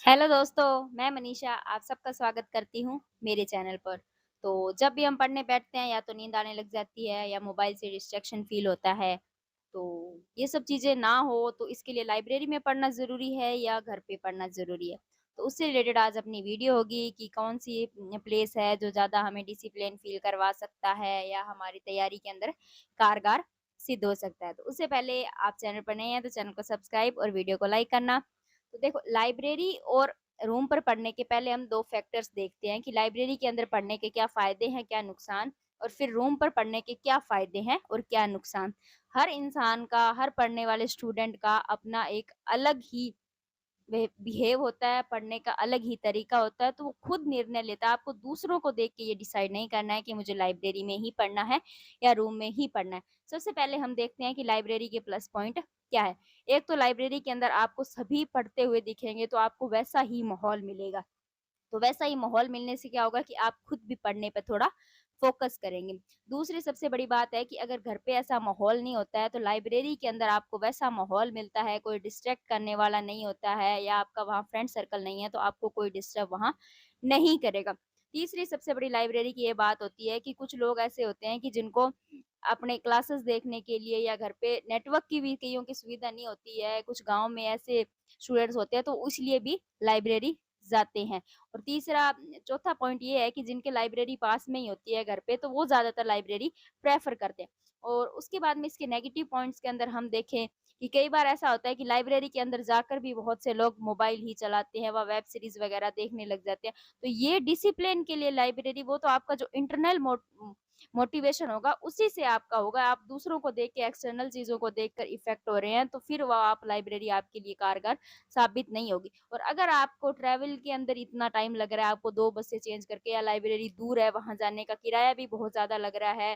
Hello दोस्तों, मैं मनीषा आप सबका स्वागत करती हूँ मेरे चैनल पर। तो जब भी हम पढ़ने बैठते हैं या तो नींद आने लग जाती है या मोबाइल से डिस्ट्रैक्शन फ़ील होता है। तो ये सब चीज़ें ना हो तो इसके लिए लाइब्रेरी में पढ़ना ज़रूरी है या घर पे पढ़ना ज़रूरी है? तो उससे रिलेटेड आज अपनी वीडियो होगी कि कौन-सी प्लेस है जो ज़्यादा हमें डिसिप्लिन फ़ील करवा सकता है या हमारी तैयारी के अंदर कारगर सिद्ध हो सकता है। तो उससे पहले आप चैनल पर नए हैं तो चैनल को सब्सक्राइब और वीडियो को लाइक करना। तो देखो लाइब्रेरी और रूम पर पढ़ने के पहले हम 2 फैक्टर्स देखते हैं कि लाइब्रेरी के अंदर पढ़ने के क्या फ़ायदे हैं, क्या नुकसान और फिर रूम पर पढ़ने के क्या फ़ायदे हैं और क्या नुकसान। हर इंसान का, हर पढ़ने वाले स्टूडेंट का अपना एक अलग ही बिहेव होता है, पढ़ने का अलग ही तरीका होता है, तो वो खुद निर्णय लेता है। आपको दूसरों को देख के ये डिसाइड नहीं करना है कि मुझे लाइब्रेरी में ही पढ़ना है या रूम में ही पढ़ना है। सबसे पहले हम देखते हैं कि लाइब्रेरी के प्लस पॉइंट क्या है। एक तो लाइब्रेरी के अंदर आपको सभी पढ़ते हुए दिखेंगे, तो आपको वैसा ही माहौल मिलेगा। तो वैसा ही माहौल मिलने से क्या होगा कि आप खुद भी पढ़ने पे थोड़ा फ़ोकस करेंगे। दूसरी सबसे बड़ी बात है कि अगर घर पे ऐसा माहौल नहीं होता है, तो लाइब्रेरी के अंदर आपको वैसा माहौल मिलता है, कोई डिस्ट्रैक्ट करने वाला नहीं होता है या आपका वहाँ फ्रेंड सर्कल नहीं है, तो आपको कोई डिस्टर्ब वहाँ नहीं करेगा। तीसरी सबसे बड़ी लाइब्रेरी की ये बात होती है कि कुछ लोग ऐसे होते हैं कि जिनको अपने क्लासेस देखने के लिए या घर पे नेटवर्क की भी कइयों की सुविधा नहीं होती है, कुछ गाँव में ऐसे स्टूडेंट्स होते हैं, तो इसलिए भी लाइब्रेरी जाते हैं। और तीसरा चौथा पॉइंट ये है कि जिनके लाइब्रेरी पास में ही होती है घर पे, तो वो ज़्यादातर लाइब्रेरी प्रेफ़र करते हैं। और उसके बाद में इसके नेगेटिव पॉइंट्स के अंदर हम देखें कि कई बार ऐसा होता है कि लाइब्रेरी के अंदर जाकर भी बहुत से लोग मोबाइल ही चलाते हैं व वेब सीरीज़ वग़ैरह देखने लग जाते हैं। तो ये डिसिप्लिन के लिए लाइब्रेरी वो तो आपका जो इंटरनल मोटिवेशन होगा उसी से आपका होगा। आप दूसरों को देख के एक्सटर्नल चीज़ों को देखकर इफ़ेक्ट हो रहे हैं, तो फिर वो आप लाइब्रेरी आपके लिए कारगर साबित नहीं होगी। और अगर आपको ट्रैवल के अंदर इतना टाइम लग रहा है, आपको 2 बसें चेंज करके या लाइब्रेरी दूर है, वहाँ जाने का किराया भी बहुत ज़्यादा लग रहा है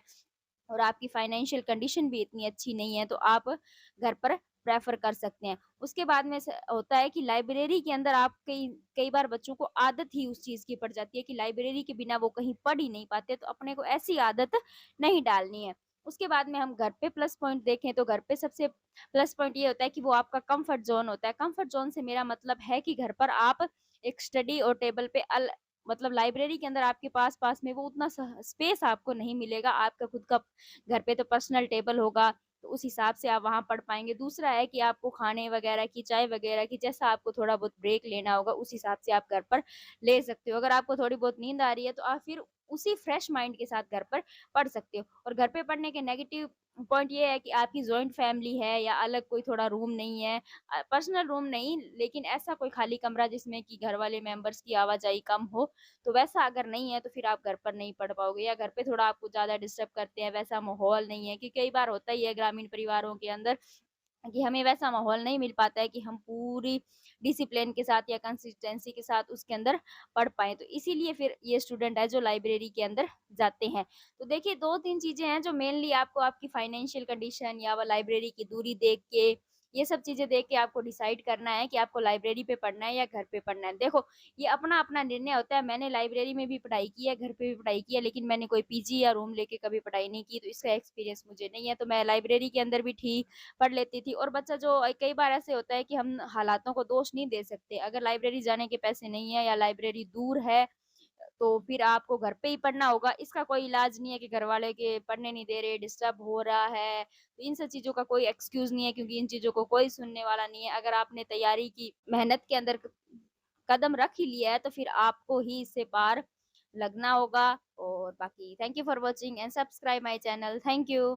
और आपकी फाइनेंशियल कंडीशन भी इतनी अच्छी नहीं है, तो आप घर पर प्रेफ़र कर सकते हैं। उसके बाद में स होता है कि लाइब्रेरी के अंदर आप कई कई बार बच्चों को आदत ही उस चीज़ की पड़ जाती है कि लाइब्रेरी के बिना वो कहीं पढ़ ही नहीं पाते, तो अपने को ऐसी आदत नहीं डालनी है। उसके बाद में हम घर पे प्लस पॉइंट देखें, तो घर पे सबसे प्लस पॉइंट ये होता है कि वो आपका कम्फ़र्ट ज़ोन होता है। कम्फ़र्ट ज़ोन से मेरा मतलब है कि घर पर आप एक स्टडी और टेबल पे मतलब लाइब्रेरी के अंदर आपके पास-पास में वो उतना स्पेस आपको नहीं मिलेगा। आपका खुद का घर पे तो पर्सनल टेबल होगा, तो उस हिसाब से आप वहाँ पढ़ पाएँगे। दूसरा है कि आपको खाने वगैरह की, चाय वगैरह की जैसा आपको थोड़ा बहुत ब्रेक लेना होगा, उस हिसाब से आप घर पर ले सकते हो। अगर आपको थोड़ी बहुत नींद आ रही है, तो आप फिर उसी फ्रेश माइंड के साथ घर पर पढ़ सकते हो। और घर पे पढ़ने के नेगेटिव पॉइंट ये है कि आपकी जॉइंट फैमिली है या अलग कोई थोड़ा रूम नहीं है, पर्सनल रूम नहीं, लेकिन ऐसा कोई खाली कमरा जिसमें कि घर वाले मेंबर्स की आवाजाही कम हो, तो वैसा अगर नहीं है तो फिर आप घर पर नहीं पढ़ पाओगे या घर पे थोड़ा आपको ज़्यादा डिस्टर्ब करते हैं, वैसा माहौल नहीं है कि कई बार होता ही है ग्रामीण परिवारों के अंदर कि हमें वैसा माहौल नहीं मिल पाता है कि हम पूरी डिसिप्लिन के साथ या कंसिस्टेंसी के साथ उसके अंदर पढ़ पाएँ। तो इसीलिए फिर ये स्टूडेंट है जो लाइब्रेरी के अंदर जाते हैं। तो देखिए 2-3 चीज़ें हैं जो मेनली आपको आपकी फाइनेंशियल कंडीशन या वो लाइब्रेरी की दूरी देख के, ये सब चीज़ें देख के आपको डिसाइड करना है कि आपको लाइब्रेरी पे पढ़ना है या घर पे पढ़ना है। देखो, ये अपना-अपना निर्णय होता है। मैंने लाइब्रेरी में भी पढ़ाई की है, घर पे भी पढ़ाई की है, लेकिन मैंने कोई पीजी या रूम लेके कभी पढ़ाई नहीं की, तो इसका एक्सपीरियंस मुझे नहीं है। तो मैं लाइब्रेरी के अंदर भी ठीक पढ़ लेती थी और बच्चा जो कई बार ऐसे होता है कि हम हालातों को दोष नहीं दे सकते। अगर लाइब्रेरी जाने के पैसे नहीं है या लाइब्रेरी दूर है, तो फिर आपको घर पे ही पढ़ना होगा। इसका कोई इलाज नहीं है कि घरवाले के पढ़ने नहीं दे रहे, डिस्टर्ब हो रहा है। तो इन सब चीज़ों का कोई एक्सक्यूज़ नहीं है क्योंकि इन चीज़ों को कोई सुनने वाला नहीं है। अगर आपने तैयारी की, मेहनत के अंदर कदम रख ही लिया है, तो फिर आपको ही इससे पार लगना होगा। और बाकी thank you for watching and subscribe my channel. Thank you.